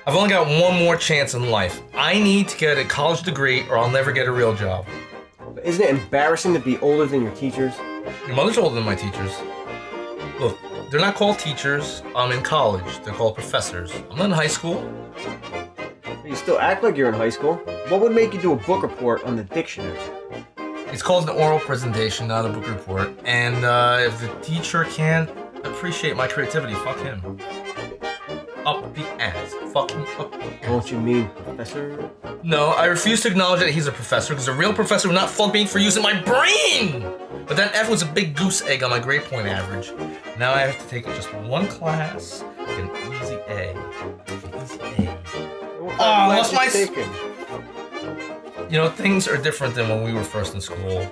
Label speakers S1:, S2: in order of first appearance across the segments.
S1: I've only got one more chance in life. I need to get a college degree or I'll never get a real job.
S2: But isn't it embarrassing to be older than your teachers?
S1: Your mother's older than my teachers. Look, they're not called teachers. I'm in college. They're called professors. I'm not in high school.
S2: You still act like you're in high school. What would make you do a book report on the dictionary?
S1: It's called an oral presentation, not a book report. And if the teacher can't appreciate my creativity, fuck him. Up the ass. Fucking up the ass.
S2: Don't you mean professor?
S1: No, I refuse to acknowledge that he's a professor because a real professor would not fuck me for using my brain! But that F was a big goose egg on my grade point average. Now I have to take just one class, an easy A. Easy A. Oh, lost my... You know, things are different than when we were first in school.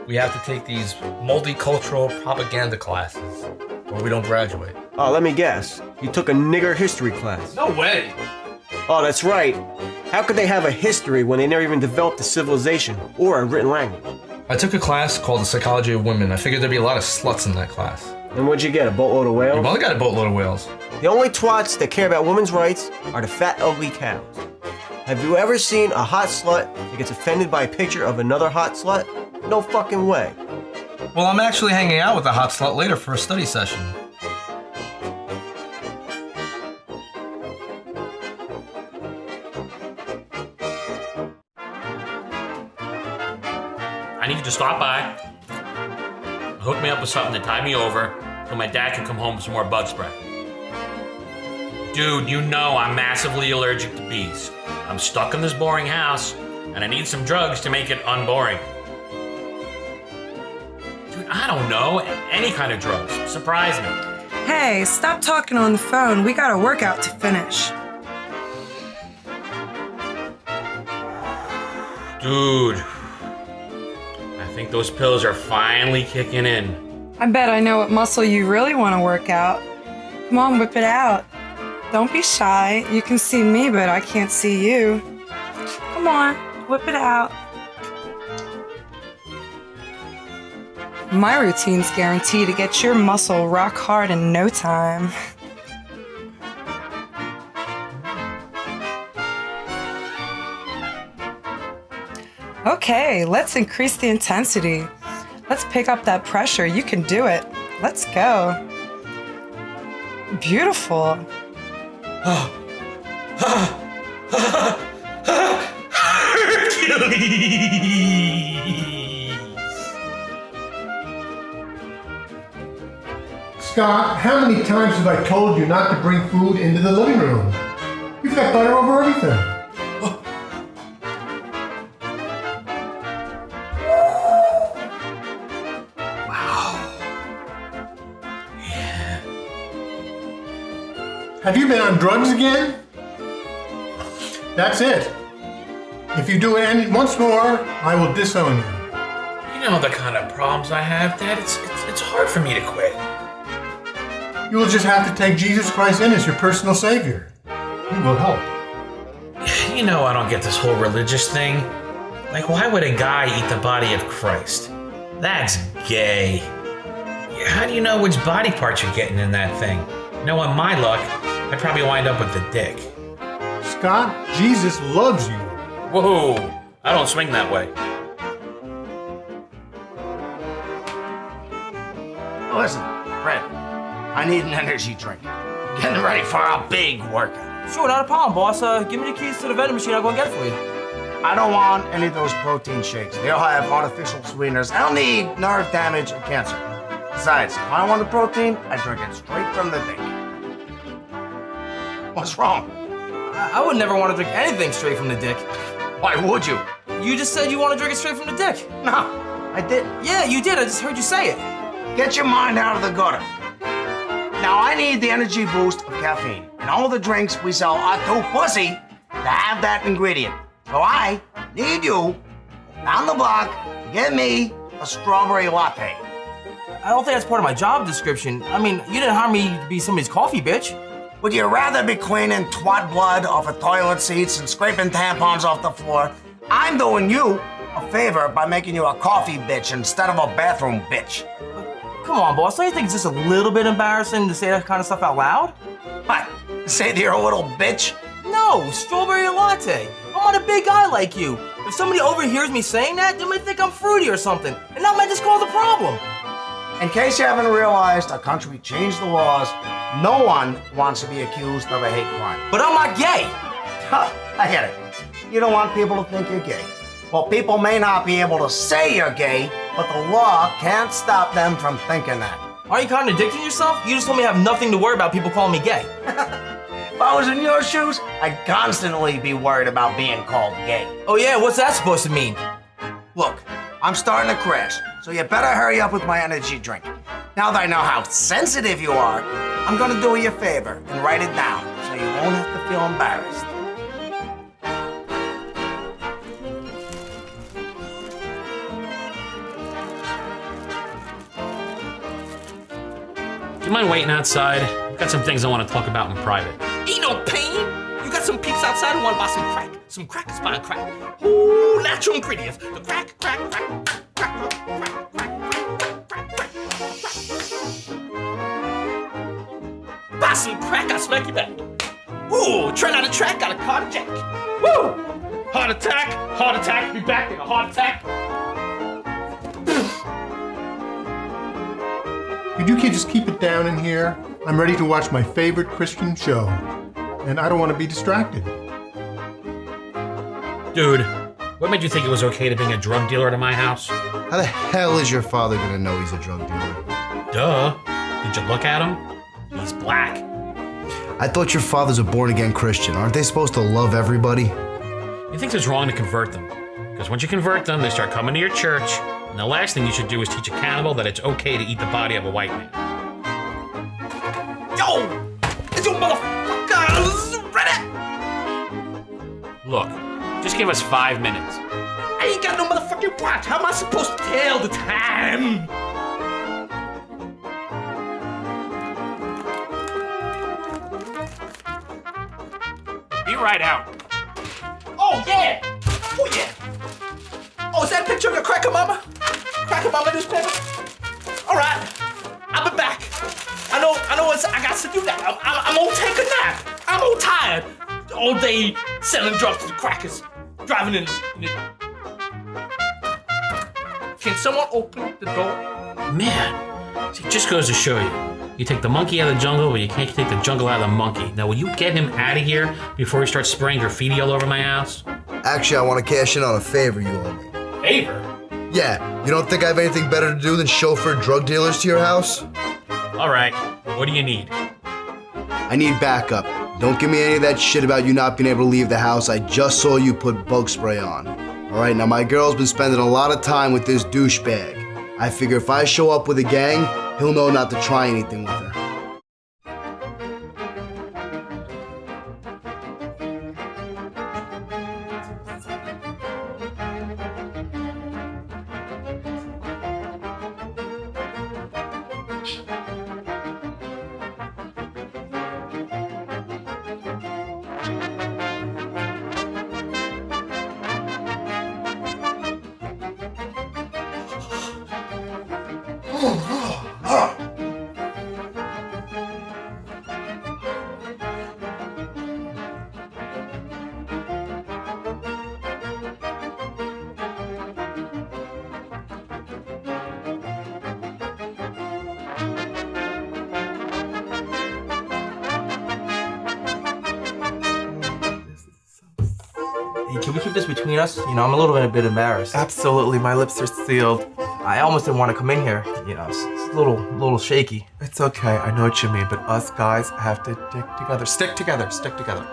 S1: We have to take these multicultural propaganda classes, or we don't graduate.
S2: Oh, let me guess. You took a nigger history class.
S1: No way!
S2: Oh, that's right. How could they have a history when they never even developed a civilization or a written language?
S1: I took a class called the Psychology of Women. I figured there'd be a lot of sluts in that class.
S2: And what'd you get, a boatload of whales?
S1: Your mother got a boatload of whales.
S2: The only twats that care about women's rights are the fat, ugly cows. Have you ever seen a hot slut that gets offended by a picture of another hot slut? No fucking way.
S1: Well, I'm actually hanging out with a hot slut later for a study session.
S3: I need you to stop by, hook me up with something to tide me over so my dad can come home with some more bug spray. Dude, you know I'm massively allergic to bees. I'm stuck in this boring house, and I need some drugs to make it unboring. Dude, I don't know. Any kind of drugs. Surprise me.
S4: Hey, stop talking on the phone. We got a workout to finish.
S3: Dude, I think those pills are finally kicking in.
S4: I bet I know what muscle you really want to work out. Come on, whip it out. Don't be shy. You can see me, but I can't see you. Come on, whip it out. My routine's guaranteed to get your muscle rock hard in no time. Okay, let's increase the intensity. Let's pick up that pressure. You can do it. Let's go. Beautiful.
S5: Scott, how many times have I told you not to bring food into the living room? You've got butter over everything. Have you been on drugs again? That's it. If you do it once more, I will disown you.
S3: You know the kind of problems I have, Dad. It's hard for me to quit.
S5: You will just have to take Jesus Christ in as your personal savior. He will help.
S3: You know I don't get this whole religious thing. Like, why would a guy eat the body of Christ? That's gay. How do you know which body parts you're getting in that thing? Knowing my luck, I'd probably wind up with the dick.
S5: Scott, Jesus loves you.
S3: Whoa, I don't swing that way.
S6: Listen, Fred, I need an energy drink. Getting ready for a big workout.
S7: Sure, not a problem, boss. Give me the keys to the vending machine. I'll go and get it for you.
S6: I don't want any of those protein shakes. They'll have artificial sweeteners. I don't need nerve damage or cancer. Besides, if I want the protein, I drink it straight from the dick. What's wrong?
S7: I would never want to drink anything straight from the dick.
S6: Why would you?
S7: You just said you want to drink it straight from the dick.
S6: No, I didn't.
S7: Yeah, you did. I just heard you say it.
S6: Get your mind out of the gutter. Now, I need the energy boost of caffeine. And all the drinks we sell are too pussy to have that ingredient. So I need you down the block to get me a strawberry latte.
S7: I don't think that's part of my job description. I mean, you didn't hire me to be somebody's coffee bitch.
S6: Would you rather be cleaning twat blood off of toilet seats and scraping tampons off the floor? I'm doing you a favor by making you a coffee bitch instead of a bathroom bitch.
S7: Come on, boss. Don't you think it's just a little bit embarrassing to say that kind of stuff out loud?
S6: What? Say that you're a little bitch?
S7: No, strawberry latte. I'm not a big guy like you. If somebody overhears me saying that, they might think I'm fruity or something, and that might just cause a problem.
S6: In case you haven't realized, our country changed the laws. No one wants to be accused of a hate crime.
S7: But I'm not gay.
S6: Huh, I get it. You don't want people to think you're gay. Well, people may not be able to say you're gay, but the law can't stop them from thinking that.
S7: Are you contradicting yourself? You just told me I have nothing to worry about people calling me gay.
S6: If I was in your shoes, I'd constantly be worried about being called gay.
S7: Oh yeah, what's that supposed to mean?
S6: Look, I'm starting to crash, so you better hurry up with my energy drink. Now that I know how sensitive you are, I'm gonna do you a favor and write it down so you won't have to feel embarrassed.
S8: Do you mind waiting outside? I've got some things I want to talk about in private.
S1: Ain't no pain. You got some peeps outside who want to buy some crack. Some crack is buying crack. Ooh, natural ingredients. The crack. Buy some crack, I'll smack you back. Ooh, try not to track, got a cardiac. Woo! Heart attack, be back in a heart attack.
S5: Could you kids just keep it down in here? I'm ready to watch my favorite Christian show, and I don't want to be distracted.
S8: Dude, what made you think it was okay to bring a drug dealer to my house?
S9: How the hell is your father gonna know he's a drug dealer?
S8: Duh. Did you look at him? He's black.
S9: I thought your father's a born-again Christian. Aren't they supposed to love everybody?
S8: You think it's wrong to convert them? Because once you convert them, they start coming to your church, and the last thing you should do is teach a cannibal that it's okay to eat the body of a white man.
S1: Yo! It's your motherfuckers ready?
S8: Look, just give us 5 minutes.
S1: I ain't got no motherfucking watch. How am I supposed to tell the time?
S8: Be right out.
S1: Oh yeah! Oh yeah! Oh, is that a picture of your Cracker Mama? Cracker Mama newspaper? All right, I'll be back. I know I got to do that. I'm gonna take a nap. I'm all tired. All day selling drugs to the crackers, driving in. Can someone open the door?
S8: Man, see, it just goes to show you. You take the monkey out of the jungle, but you can't take the jungle out of the monkey. Now, will you get him out of here before he starts spraying graffiti all over my house?
S9: Actually, I want to cash in on a favor you owe me.
S8: Favor?
S9: Yeah, you don't think I have anything better to do than chauffeur drug dealers to your house?
S8: All right, what do you need?
S9: I need backup. Don't give me any of that shit about you not being able to leave the house. I just saw you put bug spray on. All right, now my girl's been spending a lot of time with this douchebag. I figure if I show up with a gang, he'll know not to try anything with her.
S7: Hey, can we keep this between us? You know, I'm a little bit embarrassed.
S10: Absolutely, my lips are sealed.
S7: I almost didn't want to come in here. You know, it's a little shaky.
S10: It's okay, I know what you mean, but us guys have to stick together. Stick together, stick together.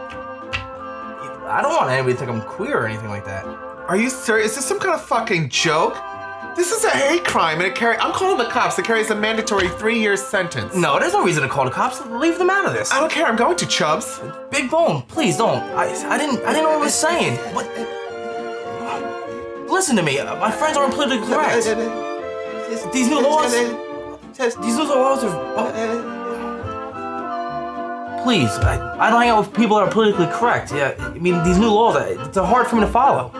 S7: I don't want anybody to think I'm queer or anything like that.
S10: Are you serious? Is this some kind of fucking joke? This is a hate crime and I'm calling the cops. It carries a mandatory 3-year sentence.
S7: No, there's no reason to call the cops. Leave them out of this.
S10: I don't care, I'm going to, Chubbs.
S7: Big Bone, please don't. I didn't know what I was saying. What? Listen to me. My friends aren't politically correct. These new laws are. Please, I don't hang out with people that are politically correct. Yeah, I mean these new laws. It's hard for me to follow.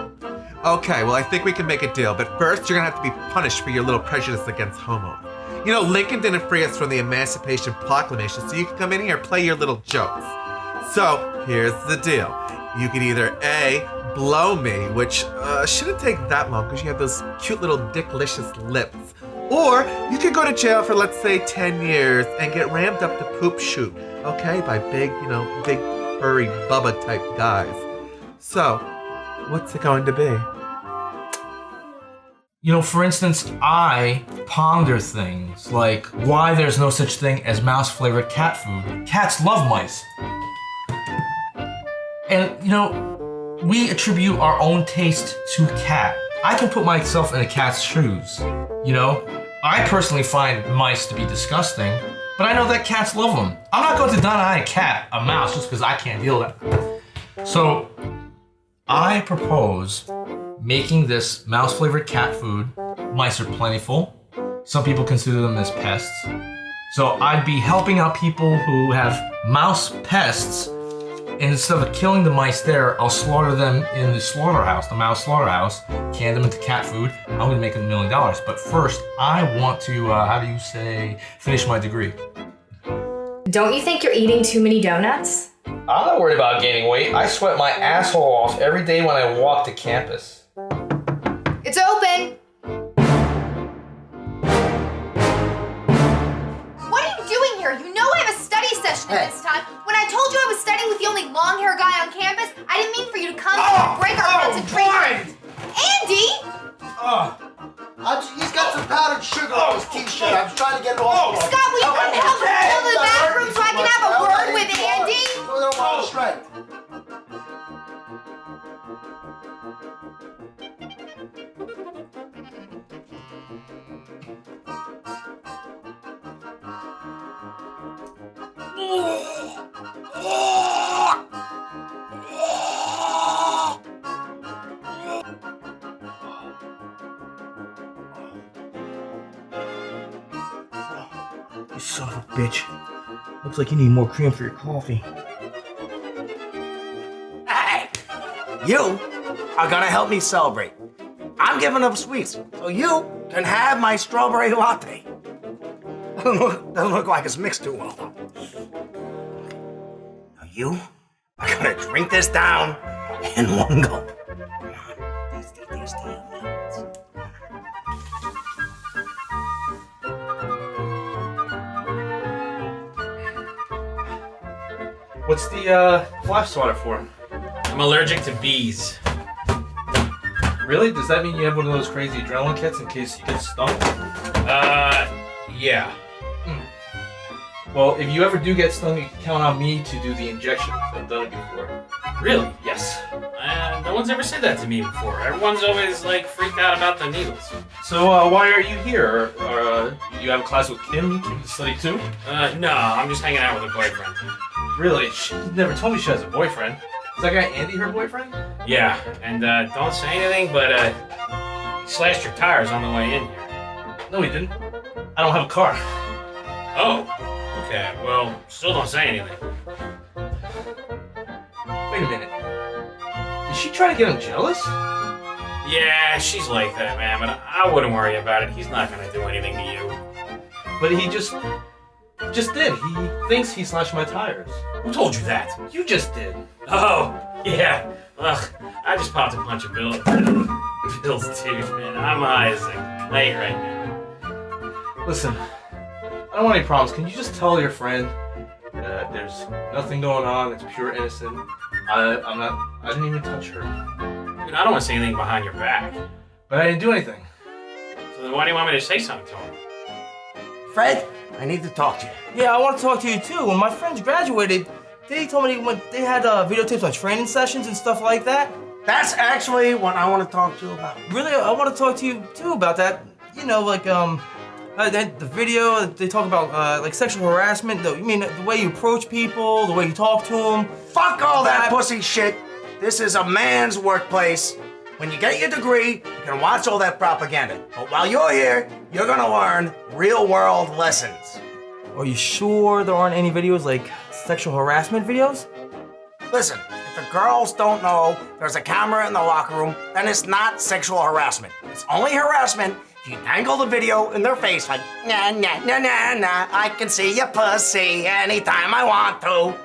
S10: Okay, well I think we can make a deal, but first you're gonna have to be punished for your little prejudice against homo. You know, Lincoln didn't free us from the Emancipation Proclamation, so you can come in here and play your little jokes. So here's the deal. You can either A, blow me, which shouldn't take that long because you have those cute little dicklicious lips. Or you could go to jail for, let's say, 10 years and get rammed up the poop chute, okay, by big, big furry Bubba type guys. So, what's it going to be?
S1: For instance, I ponder things like why there's no such thing as mouse-flavored cat food. Cats love mice. And, we attribute our own taste to a cat. I can put myself in a cat's shoes, I personally find mice to be disgusting, but I know that cats love them. I'm not going to deny a cat a mouse just because I can't deal with it. So, I propose making this mouse-flavored cat food. Mice are plentiful. Some people consider them as pests. So I'd be helping out people who have mouse pests. And instead of killing the mice there, I'll slaughter them in the slaughterhouse, the mouse slaughterhouse, can them into cat food. I'm gonna make $1 million. But first, I want to, finish my degree.
S11: Don't you think you're eating too many donuts?
S1: I'm not worried about gaining weight. I sweat my asshole off every day when I walk to campus.
S11: It's open! What are you doing here? You know I have a study session at this time. When I told you I was studying with the only long-haired guy on campus, I didn't mean for you to come and break our concentration. Andy!
S9: He's got some powdered sugar on his t-shirt. I'm trying to get it off.
S11: Scott, will you come help me go to the bathroom so I can have a word with Andy?
S9: Straight.
S6: You son of a bitch. Looks like you need more cream for your coffee. Hey! You are gonna help me celebrate. I'm giving up sweets, so you can have my strawberry latte. Doesn't look like it's mixed too well, though. Now you are gonna drink this down in one go.
S1: What's the flash swatter for?
S8: I'm allergic to bees.
S1: Really? Does that mean you have one of those crazy adrenaline kits in case you get stung?
S8: Yeah.
S1: Well, if you ever do get stung, you can count on me to do the injection. I've done it before.
S8: Really?
S1: Yes.
S8: No one's ever said that to me before. Everyone's always freaked out about the needles.
S1: So why are you here? Or you have a class with Kim? Kim to study too?
S8: No, I'm just hanging out with a boyfriend.
S1: Really? She never told me she has a boyfriend. Is that guy Andy her boyfriend?
S8: Yeah, and don't say anything, but he slashed your tires on the way in here.
S1: No, he didn't. I don't have a car.
S8: Oh, okay. Well, still don't say anything.
S1: Wait a minute. Is she trying to get him jealous?
S8: Yeah, she's like that, man, but I wouldn't worry about it. He's not gonna do anything to you.
S1: But he just did. He thinks he slashed my tires.
S8: Who told you that?
S1: You just did.
S8: Oh, yeah. Ugh, I just popped a bunch of Bill's teeth, man. I'm high as a kite right now.
S1: Listen, I don't want any problems. Can you just tell your friend that there's nothing going on? It's pure innocent. I didn't even touch her.
S8: Dude, I don't want to say anything behind your back.
S1: But I didn't do anything.
S8: So then why do you want me to say something to him?
S6: Fred, I need to talk to you.
S7: Yeah, I want to talk to you too. When my friends graduated, they told me they had videotapes on training sessions and stuff like that.
S6: That's actually what I want to talk to you about.
S7: Really, I want to talk to you too about that. You know, the video, they talk about sexual harassment. You mean the way you approach people, the way you talk to them.
S6: Fuck all that pussy shit. This is a man's workplace. When you get your degree, you can watch all that propaganda. But while you're here, you're gonna learn real-world lessons.
S7: Are you sure there aren't any videos like sexual harassment videos?
S6: Listen, if the girls don't know there's a camera in the locker room, then it's not sexual harassment. It's only harassment if you dangle the video in their face like, nah, nah, nah, nah, nah, I can see your pussy anytime I want to.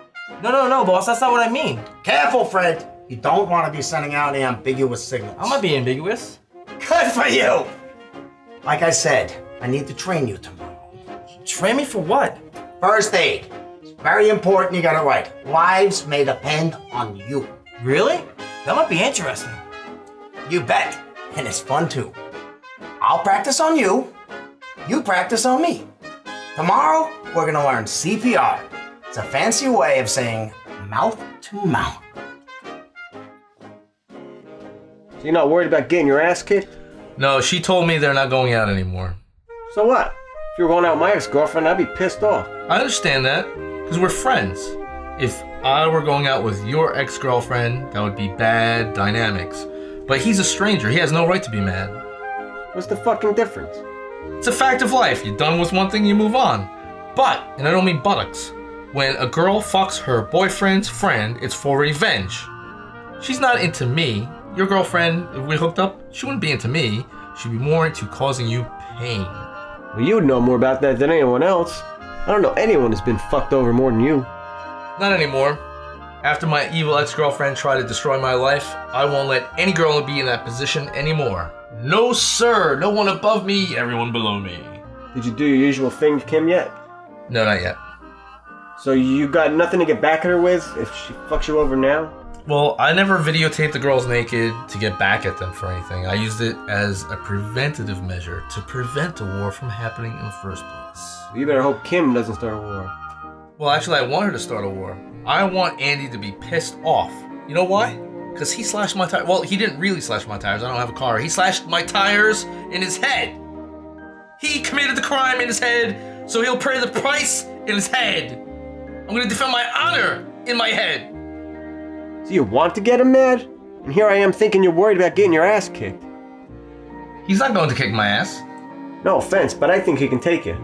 S7: No, boss, that's not what I mean.
S6: Careful, Fred. You don't want to be sending out any ambiguous signals.
S7: I might be ambiguous.
S6: Good for you! Like I said, I need to train you tomorrow.
S7: Train me for what?
S6: First aid. It's very important you got it right. Lives may depend on you.
S7: Really? That might be interesting.
S6: You bet. And it's fun too. I'll practice on you. You practice on me. Tomorrow, we're gonna learn CPR. It's a fancy way of saying mouth to mouth.
S2: So you're not worried about getting your ass kicked?
S1: No, she told me they're not going out anymore.
S2: So what? If you were going out with my ex-girlfriend, I'd be pissed off.
S1: I understand that, because we're friends. If I were going out with your ex-girlfriend, that would be bad dynamics. But he's a stranger. He has no right to be mad.
S2: What's the fucking difference?
S1: It's a fact of life. You're done with one thing, you move on. But, and I don't mean buttocks, when a girl fucks her boyfriend's friend, it's for revenge. She's not into me. Your girlfriend, if we hooked up, she wouldn't be into me. She'd be more into causing you pain.
S2: Well, you would know more about that than anyone else. I don't know anyone who's been fucked over more than you.
S1: Not anymore. After my evil ex-girlfriend tried to destroy my life, I won't let any girl be in that position anymore. No, sir. No one above me, everyone below me.
S2: Did you do your usual thing to Kim yet?
S1: No, not yet.
S2: So you got nothing to get back at her with if she fucks you over now?
S1: Well, I never videotaped the girls naked to get back at them for anything. I used it as a preventative measure to prevent a war from happening in the first place.
S2: You better hope Kim doesn't start a war.
S1: Well, actually, I want her to start a war. I want Andy to be pissed off. You know why? Because he slashed my tires. Well, he didn't really slash my tires. I don't have a car. He slashed my tires in his head. He committed the crime in his head, so he'll pay the price in his head. I'm going to defend my honor in my head.
S2: So you want to get him mad? And here I am thinking you're worried about getting your ass kicked.
S1: He's not going to kick my ass.
S2: No offense, but I think he can take you.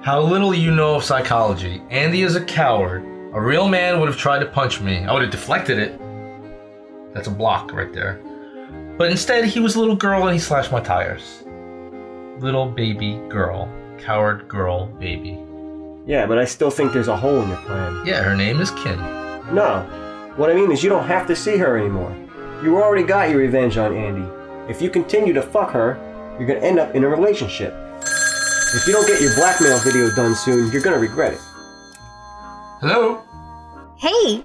S1: How little you know of psychology. Andy is a coward. A real man would have tried to punch me. I would have deflected it. That's a block right there. But instead, he was a little girl and he slashed my tires. Little baby girl. Coward girl baby.
S2: Yeah, but I still think there's a hole in your plan.
S1: Yeah, her name is Kim.
S2: No. What I mean is you don't have to see her anymore. You already got your revenge on Andy. If you continue to fuck her, you're gonna end up in a relationship. If you don't get your blackmail video done soon, you're gonna regret it.
S1: Hello?
S11: Hey,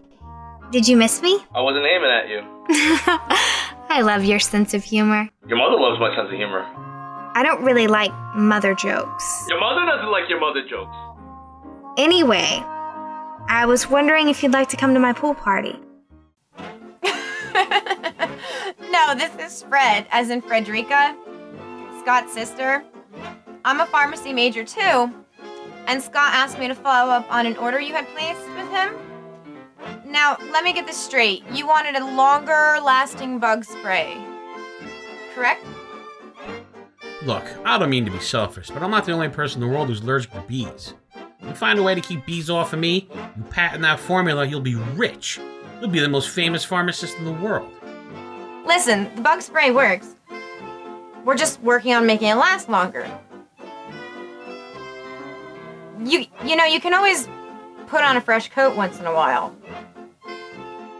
S11: did you miss me?
S1: I wasn't aiming at you.
S11: I love your sense of humor.
S1: Your mother loves my sense of humor.
S11: I don't really like mother jokes.
S1: Your mother doesn't like your mother jokes.
S11: Anyway, I was wondering if you'd like to come to my pool party.
S12: No, this is Fred, as in Frederica, Scott's sister. I'm a pharmacy major too, and Scott asked me to follow up on an order you had placed with him. Now, let me get this straight. You wanted a longer lasting bug spray, correct?
S8: Look, I don't mean to be selfish, but I'm not the only person in the world who's allergic to bees. You find a way to keep bees off of me, you patent that formula, you'll be rich. You'll be the most famous pharmacist in the world.
S12: Listen, the bug spray works. We're just working on making it last longer. You know, you can always put on a fresh coat once in a while.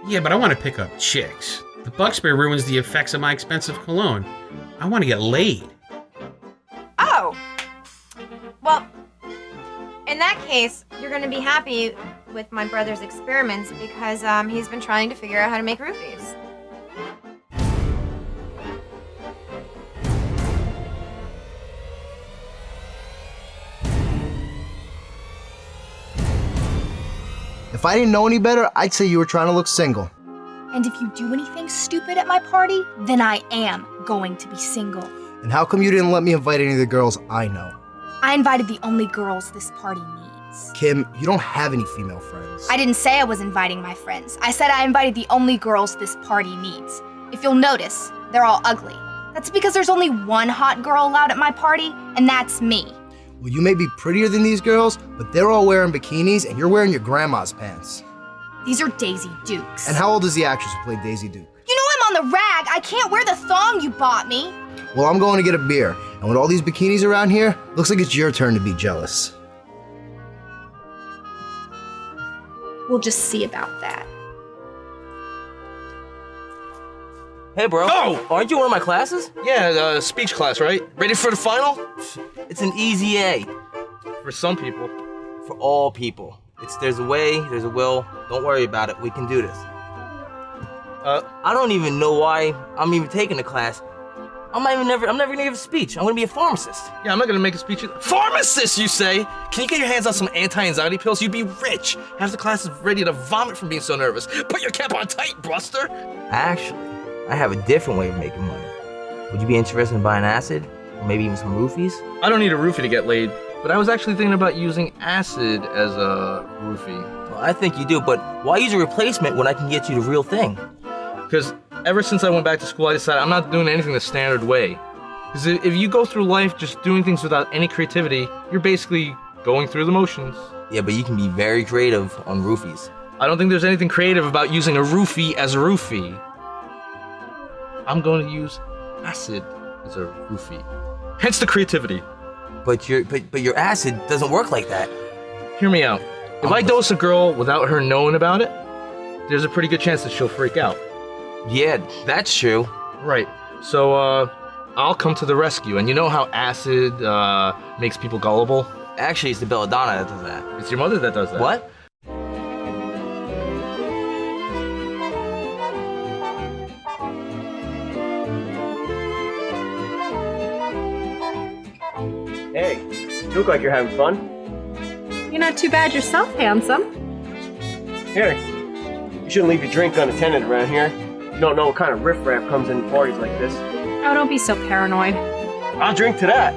S8: Yeah, but I want to pick up chicks. The bug spray ruins the effects of my expensive cologne. I want to get laid.
S12: Oh! Well, in that case, you're going to be happy with my brother's experiments because he's been trying to figure out how to make roofies.
S9: If I didn't know any better, I'd say you were trying to look single.
S13: And if you do anything stupid at my party, then I am going to be single.
S9: And how come you didn't let me invite any of the girls I know?
S13: I invited the only girls this party needs.
S9: Kim, you don't have any female friends.
S13: I didn't say I was inviting my friends. I said I invited the only girls this party needs. If you'll notice, they're all ugly. That's because there's only one hot girl allowed at my party, and that's me.
S9: Well, you may be prettier than these girls, but they're all wearing bikinis and you're wearing your grandma's pants.
S13: These are Daisy Dukes.
S9: And how old is the actress who played Daisy Duke?
S13: You know I'm on the rag. I can't wear the thong you bought me.
S9: Well, I'm going to get a beer. And with all these bikinis around here, looks like it's your turn to be jealous.
S13: We'll just see about that.
S7: Hey, bro.
S1: Oh!
S7: Aren't you in one of my classes?
S1: Yeah, speech class, right? Ready for the final?
S7: It's an easy A.
S1: For some people.
S7: For all people. There's a way, there's a will. Don't worry about it. We can do this. I don't even know why I'm even taking the class. I'm never gonna give a speech. I'm gonna be a pharmacist.
S1: Yeah, I'm not gonna make a speech. Pharmacist, you say? Can you get your hands on some anti-anxiety pills? You'd be rich. Half the class is ready to vomit from being so nervous. Put your cap on tight, Buster.
S7: Actually, I have a different way of making money. Would you be interested in buying acid? Or maybe even some roofies?
S1: I don't need a roofie to get laid, but I was actually thinking about using acid as a roofie.
S7: Well, I think you do, but why use a replacement when I can get you the real thing?
S1: Because ever since I went back to school, I decided I'm not doing anything the standard way. Because if you go through life just doing things without any creativity, you're basically going through the motions.
S7: Yeah, but you can be very creative on roofies.
S1: I don't think there's anything creative about using a roofie as a roofie. I'm going to use acid as a roofie. Hence the creativity.
S7: But your acid doesn't work like that.
S1: Hear me out. If I dose a girl without her knowing about it, there's a pretty good chance that she'll freak out.
S7: Yeah, that's true.
S1: Right. So, I'll come to the rescue. And you know how acid makes people gullible?
S7: Actually, it's the belladonna that does that.
S1: It's your mother that does that.
S7: What?
S2: Hey, you look like you're having fun.
S14: You're not too bad yourself, handsome.
S2: Here, you shouldn't leave your drink unattended around here. You don't know what kind of riffraff comes in parties like this.
S14: Oh, don't be so paranoid.
S2: I'll drink to that.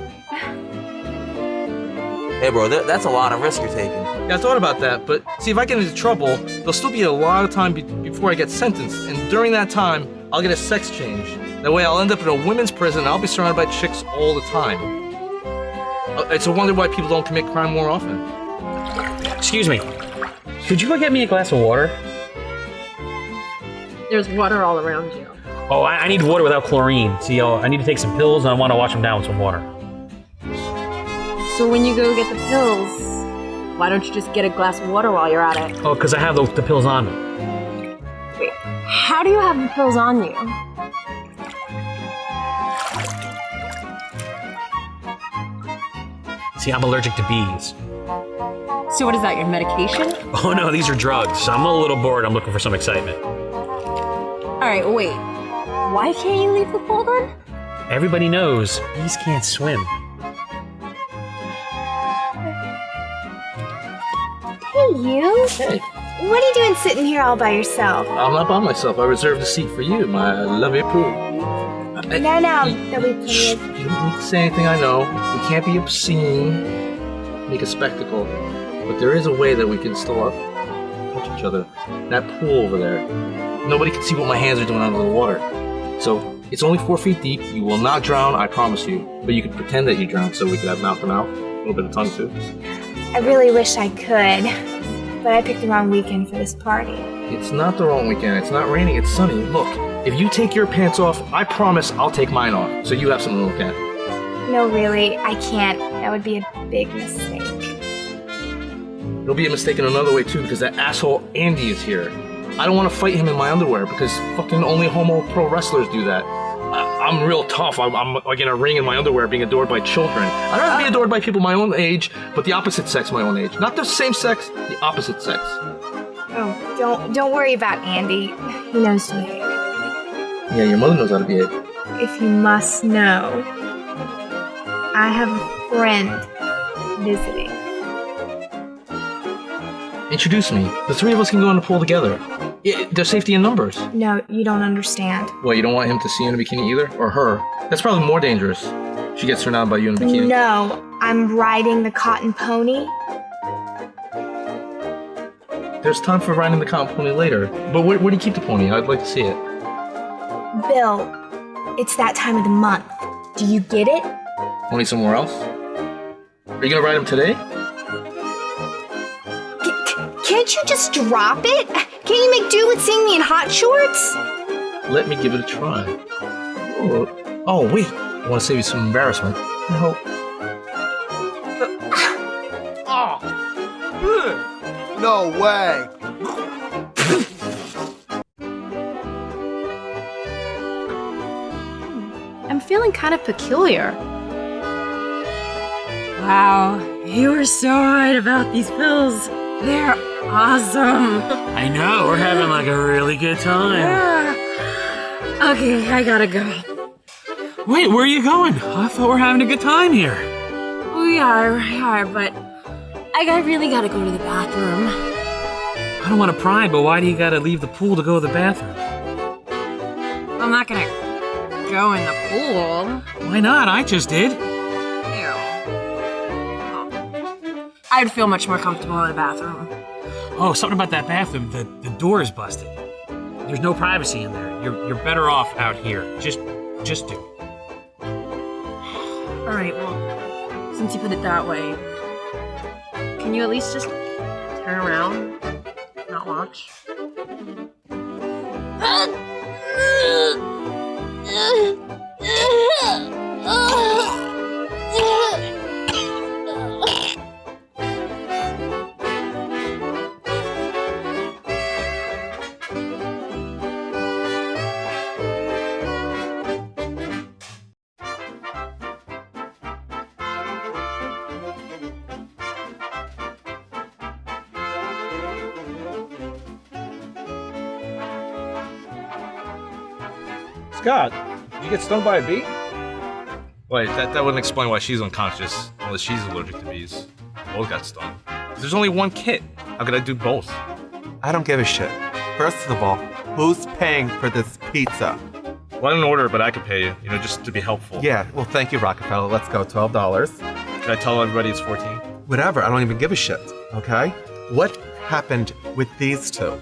S7: Hey, bro, that's a lot of risk you're taking.
S1: Yeah, I thought about that, but see, if I get into trouble, there'll still be a lot of time before I get sentenced, and during that time, I'll get a sex change. That way I'll end up in a women's prison, and I'll be surrounded by chicks all the time. It's a wonder why people don't commit crime more often.
S8: Excuse me. Could you go get me a glass of water?
S14: There's water all around you.
S8: Oh, I need water without chlorine. See, I need to take some pills, and I want to wash them down with some water.
S14: So when you go get the pills, why don't you just get a glass of water while you're at it?
S8: Oh, because I have the pills on me.
S14: Wait, how do you have the pills on you?
S8: See, I'm allergic to bees.
S14: So what is that, your medication?
S8: Oh no, these are drugs. I'm a little bored. I'm looking for some excitement.
S14: Alright, wait. Why can't you leave the pool then?
S8: Everybody knows bees can't swim.
S13: Hey, you.
S1: Hey.
S13: What are you doing sitting here all by yourself?
S1: I'm not by myself. I reserved a seat for you, my lovely poo.
S13: No, there'll be plenty of...
S1: You don't need to say anything, I know. We can't be obscene, make a spectacle. But there is a way that we can still touch each other. That pool over there. Nobody can see what my hands are doing under the water. So, it's only 4 feet deep. You will not drown, I promise you. But you can pretend that you drown so we could have mouth to mouth. A little bit of tongue too.
S13: I really wish I could, but I picked the wrong weekend for this party.
S1: It's not the wrong weekend. It's not raining, it's sunny. Look, if you take your pants off, I promise I'll take mine off. So you have something to look at.
S13: No, really, I can't. That would be a big mistake.
S1: It'll be a mistake in another way too, because that asshole Andy is here. I don't want to fight him in my underwear, because fucking only homo pro wrestlers do that. I'm real tough. I'm like in a ring in my underwear being adored by children. I'd rather be adored by people my own age, but the opposite sex my own age. Not the same sex, the opposite sex.
S13: Oh, don't worry about Andy. He knows to behave.
S1: Yeah, your mother knows how to behave.
S13: If you must know, I have a friend visiting.
S1: Introduce me. The three of us can go in the pool together. Yeah, there's safety in numbers.
S13: No, you don't understand.
S1: Well, you don't want him to see you in a bikini either? Or her? That's probably more dangerous. She gets surrounded by you in a bikini.
S13: No, I'm riding the cotton pony.
S1: There's time for riding the cotton pony later. But where do you keep the pony? I'd like to see it.
S13: Bill, it's that time of the month. Do you get it?
S1: Pony somewhere else? Are you gonna ride him today?
S13: Can't you just drop it? Can't you make do with seeing me in hot shorts?
S1: Let me give it a try. Oh wait. I want to save you some embarrassment. No.
S9: No way.
S14: I'm feeling kind of peculiar.
S4: Wow, you were so right about these pills. They're awesome.
S8: I know, we're having like a really good time.
S4: Yeah. Okay, I gotta go.
S8: Wait, where are you going? I thought we're having a good time here.
S14: We are, but I really gotta go to the bathroom.
S8: I don't want to pry, but why do you gotta leave the pool to go to the bathroom?
S4: I'm not gonna go in the pool.
S8: Why not? I just did.
S14: I'd feel much more comfortable in a bathroom.
S8: Oh, something about that bathroom. The door is busted. There's no privacy in there. You're better off out here. Just do it.
S14: All right, well, since you put it that way, can you at least just turn around, not watch?
S1: Scott, did you get stung by a bee? Wait, that wouldn't explain why she's unconscious, unless she's allergic to bees. Both got stung. There's only one kit. How could I do both?
S10: I don't give a shit. First of all, who's paying for this pizza?
S1: Well, I didn't order it, but I could pay you, just to be helpful.
S10: Yeah, well, thank you, Rockefeller. Let's go, $12.
S1: Can I tell everybody it's 14?
S10: Whatever, I don't even give a shit, okay? What happened with these two?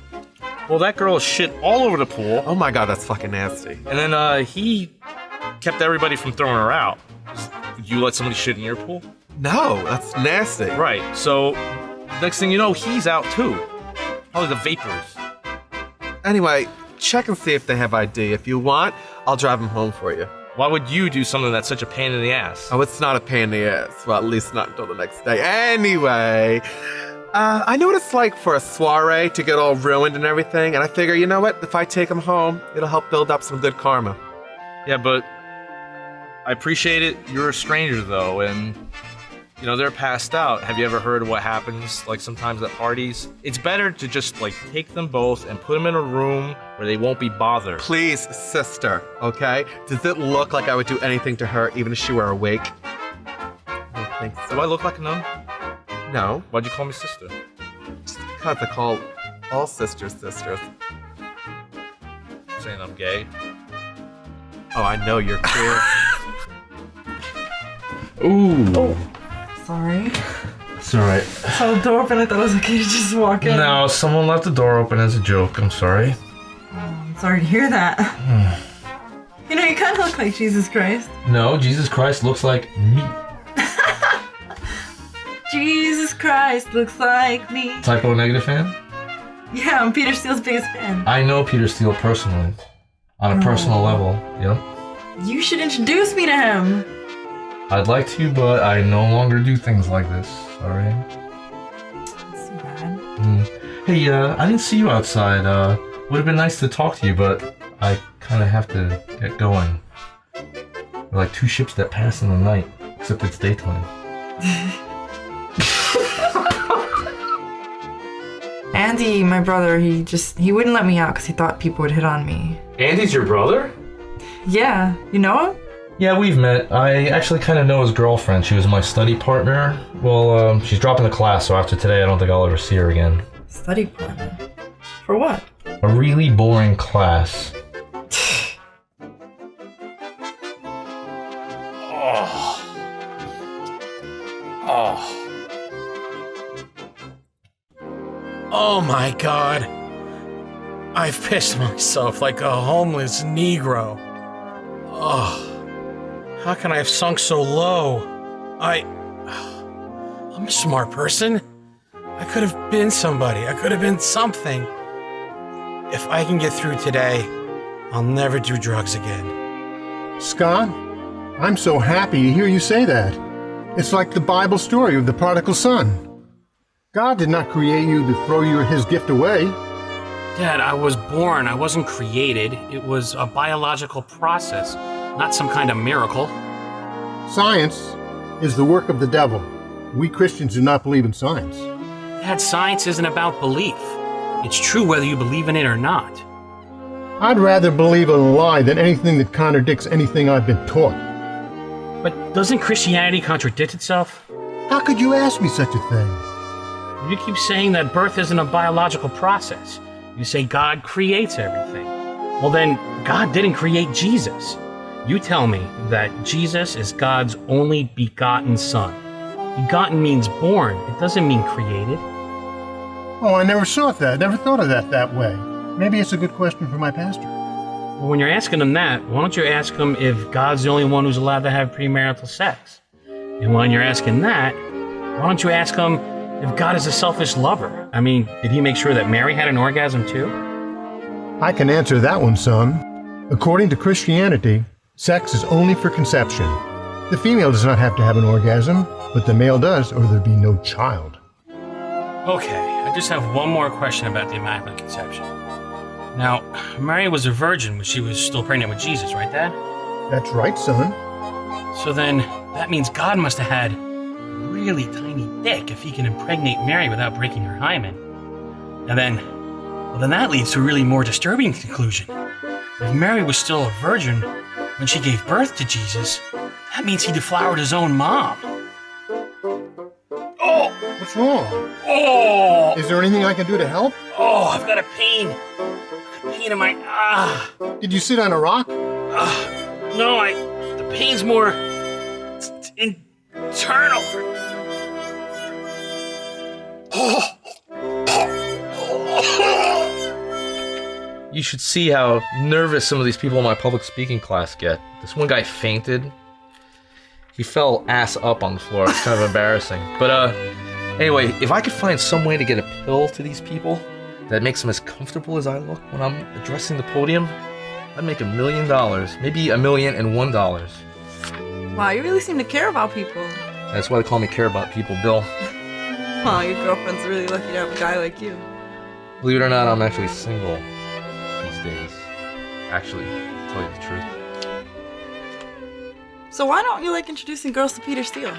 S1: Well, that girl shit all over the pool.
S10: Oh my god, that's fucking nasty.
S1: And then he kept everybody from throwing her out. You let somebody shit in your pool?
S10: No, that's nasty.
S1: Right, so next thing you know, he's out too. Probably the vapors.
S10: Anyway, check and see if they have ID. If you want, I'll drive them home for you.
S1: Why would you do something that's such a pain in the ass?
S10: Oh, it's not a pain in the ass. Well, at least not until the next day. Anyway, I know what it's like for a soiree to get all ruined and everything, and I figure, you know what? If I take them home, it'll help build up some good karma.
S1: Yeah, but I appreciate it. You're a stranger, though, and, they're passed out. Have you ever heard of what happens, sometimes at parties? It's better to just, take them both and put them in a room where they won't be bothered.
S10: Please, sister, okay? Does it look like I would do anything to her, even if she were awake? I don't think so.
S1: Do I look like a nun?
S10: No.
S1: Why'd you call me sister?
S10: Just because I call all sisters sisters.
S1: Saying I'm gay?
S10: Oh, I know you're queer.
S1: Ooh.
S4: Oh, sorry.
S1: It's alright.
S4: So the door open, I thought it was okay to just walk in.
S1: No, someone left the door open as a joke. I'm sorry.
S4: Oh, I'm sorry to hear that. You kind of look like Jesus Christ.
S1: No, Jesus Christ looks like me.
S4: Jesus Christ looks like me.
S1: Typo Negative fan?
S4: Yeah, I'm Peter Steele's biggest fan.
S1: I know Peter Steele personally. On a personal level,
S4: You should introduce me to him.
S1: I'd like to, but I no longer do things like this. Sorry.
S4: That's too bad.
S1: Hey, I didn't see you outside. Would have been nice to talk to you, but I kind of have to get going. We're like two ships that pass in the night, except it's daytime.
S4: Andy, my brother, he wouldn't let me out because he thought people would hit on me.
S1: Andy's your brother?
S4: Yeah, you know him?
S1: Yeah, we've met. I actually kind of know his girlfriend. She was my study partner. Well, she's dropping the class, so after today, I don't think I'll ever see her again.
S4: Study partner? For what?
S1: A really boring class.
S8: Oh my god. I've pissed myself like a homeless Negro. Oh. How can I have sunk so low? I'm a smart person. I could have been somebody. I could have been something. If I can get through today, I'll never do drugs again.
S5: Scott, I'm so happy to hear you say that. It's like the Bible story of the prodigal son. God did not create you to throw his gift away.
S8: Dad, I was born. I wasn't created. It was a biological process. not some kind of miracle.
S5: Science is the work of the devil. We Christians do not believe in science.
S8: Dad, science isn't about belief. It's true whether you believe in it or not.
S5: I'd rather believe in a lie than anything that contradicts anything I've been taught.
S8: But doesn't Christianity contradict itself?
S5: How could you ask me such a thing?
S8: You keep saying that birth isn't a biological process. You say God creates everything. Well then, God didn't create Jesus. You tell me that Jesus is God's only begotten son. Begotten means born. It doesn't mean created.
S5: Oh, I never thought of that way. Maybe it's a good question for my pastor.
S8: Well, when you're asking him that, why don't you ask him if God's the only one who's allowed to have premarital sex? And when you're asking that, why don't you ask him if God is a selfish lover? I mean, did he make sure that Mary had an orgasm too?
S5: I can answer that one, son. According to Christianity, sex is only for conception. The female does not have to have an orgasm, but the male does, or there'd be no child.
S8: Okay, I just have one more question about the Immaculate Conception. Now, Mary was a virgin when she was still pregnant with Jesus, right, Dad?
S5: That's right, son.
S8: So then, that means God must have had a really tiny dick if he can impregnate Mary without breaking her hymen. And then that leads to a really more disturbing conclusion. If Mary was still a virgin when she gave birth to Jesus, that means he deflowered his own mom. Oh!
S5: What's wrong?
S8: Oh!
S5: Is there anything I can do to help?
S8: Oh, I've got a pain. A pain in my...
S5: Did you sit on a rock?
S8: No, the pain's more... It's internal.
S1: You should see how nervous some of these people in my public speaking class get. This one guy fainted. He fell ass up on the floor. It's kind of embarrassing. But anyway, if I could find some way to get a pill to these people that makes them as comfortable as I look when I'm addressing the podium, I'd make $1 million. Maybe $1,001,000.
S14: Wow, you really seem to care about people.
S1: That's why they call me Care About People Bill.
S14: Oh, your girlfriend's really lucky to have a guy like you.
S1: Believe it or not, I'm actually single these days. Actually, to tell you the truth.
S14: So why don't you like introducing girls to Peter Steele?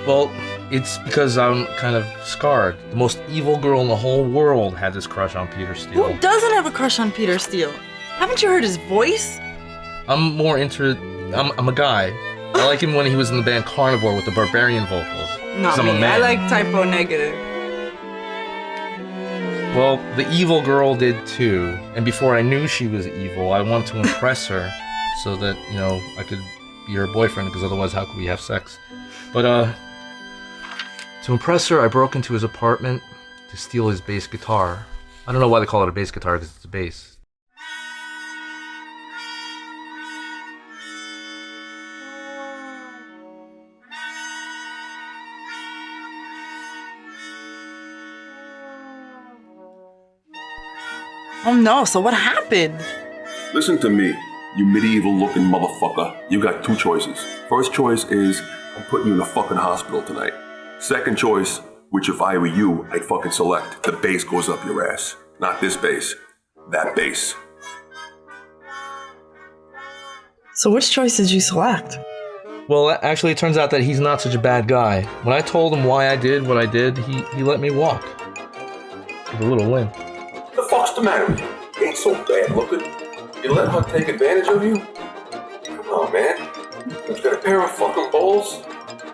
S1: Well, it's because I'm kind of scarred. The most evil girl in the whole world had this crush on Peter Steele.
S14: Who doesn't have a crush on Peter Steele? Haven't you heard his voice?
S1: I'm a guy. I like him when he was in the band Carnivore with the barbarian vocals.
S14: Not
S1: I'm
S14: me.
S1: a man.
S14: I like typo negative.
S1: Well, the evil girl did too. And before I knew she was evil, I wanted to impress her so that, I could be her boyfriend, because otherwise how could we have sex? But, to impress her, I broke into his apartment to steal his bass guitar. I don't know why they call it a bass guitar, because it's a bass.
S14: Oh no, so what happened?
S15: Listen to me, you medieval-looking motherfucker. You got two choices. First choice is, I'm putting you in a fucking hospital tonight. Second choice, which if I were you, I'd fucking select, the bass goes up your ass. Not this bass, that bass.
S14: So which choice did you select?
S1: Well, actually, it turns out that he's not such a bad guy. When I told him why I did what I did, he let me walk. With a little limp.
S15: What the fuck's the matter with you? You ain't so bad looking. You let her take advantage of you? Come on, man. You got a pair of fucking balls?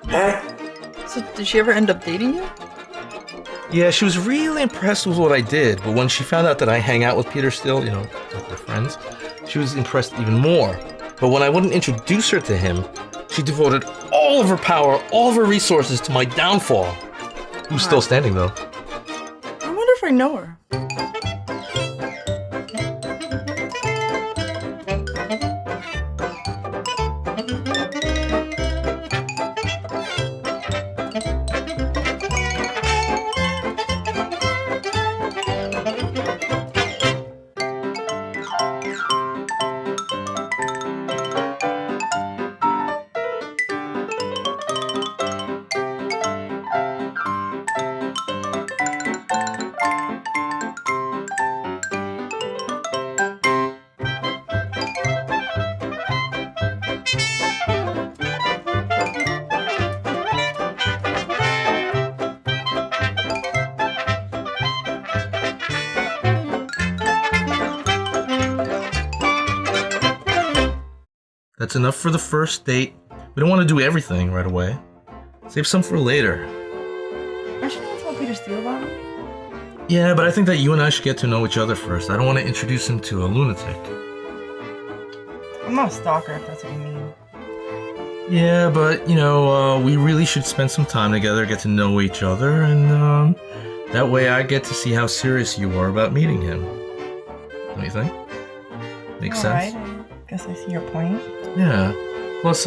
S15: Huh?
S14: So did she ever end up dating you?
S1: Yeah, she was really impressed with what I did, but when she found out that I hang out with Peter Steele, like we're friends, she was impressed even more. But when I wouldn't introduce her to him, she devoted all of her power, all of her resources to my downfall. Who's still standing, though?
S14: I wonder if I know her.
S1: That's enough for the first date. We don't want to do everything right away. Save some for later.
S14: Aren't you gonna tell Peter Steele about him?
S1: Yeah, but I think that you and I should get to know each other first. I don't want to introduce him to a lunatic.
S14: I'm not a stalker, if that's what you mean.
S1: Yeah, but, we really should spend some time together, get to know each other, and that way I get to see how serious you are about meeting him. Don't you think? Makes sense?
S14: Alright, I guess I see your point.
S1: Yeah. Plus,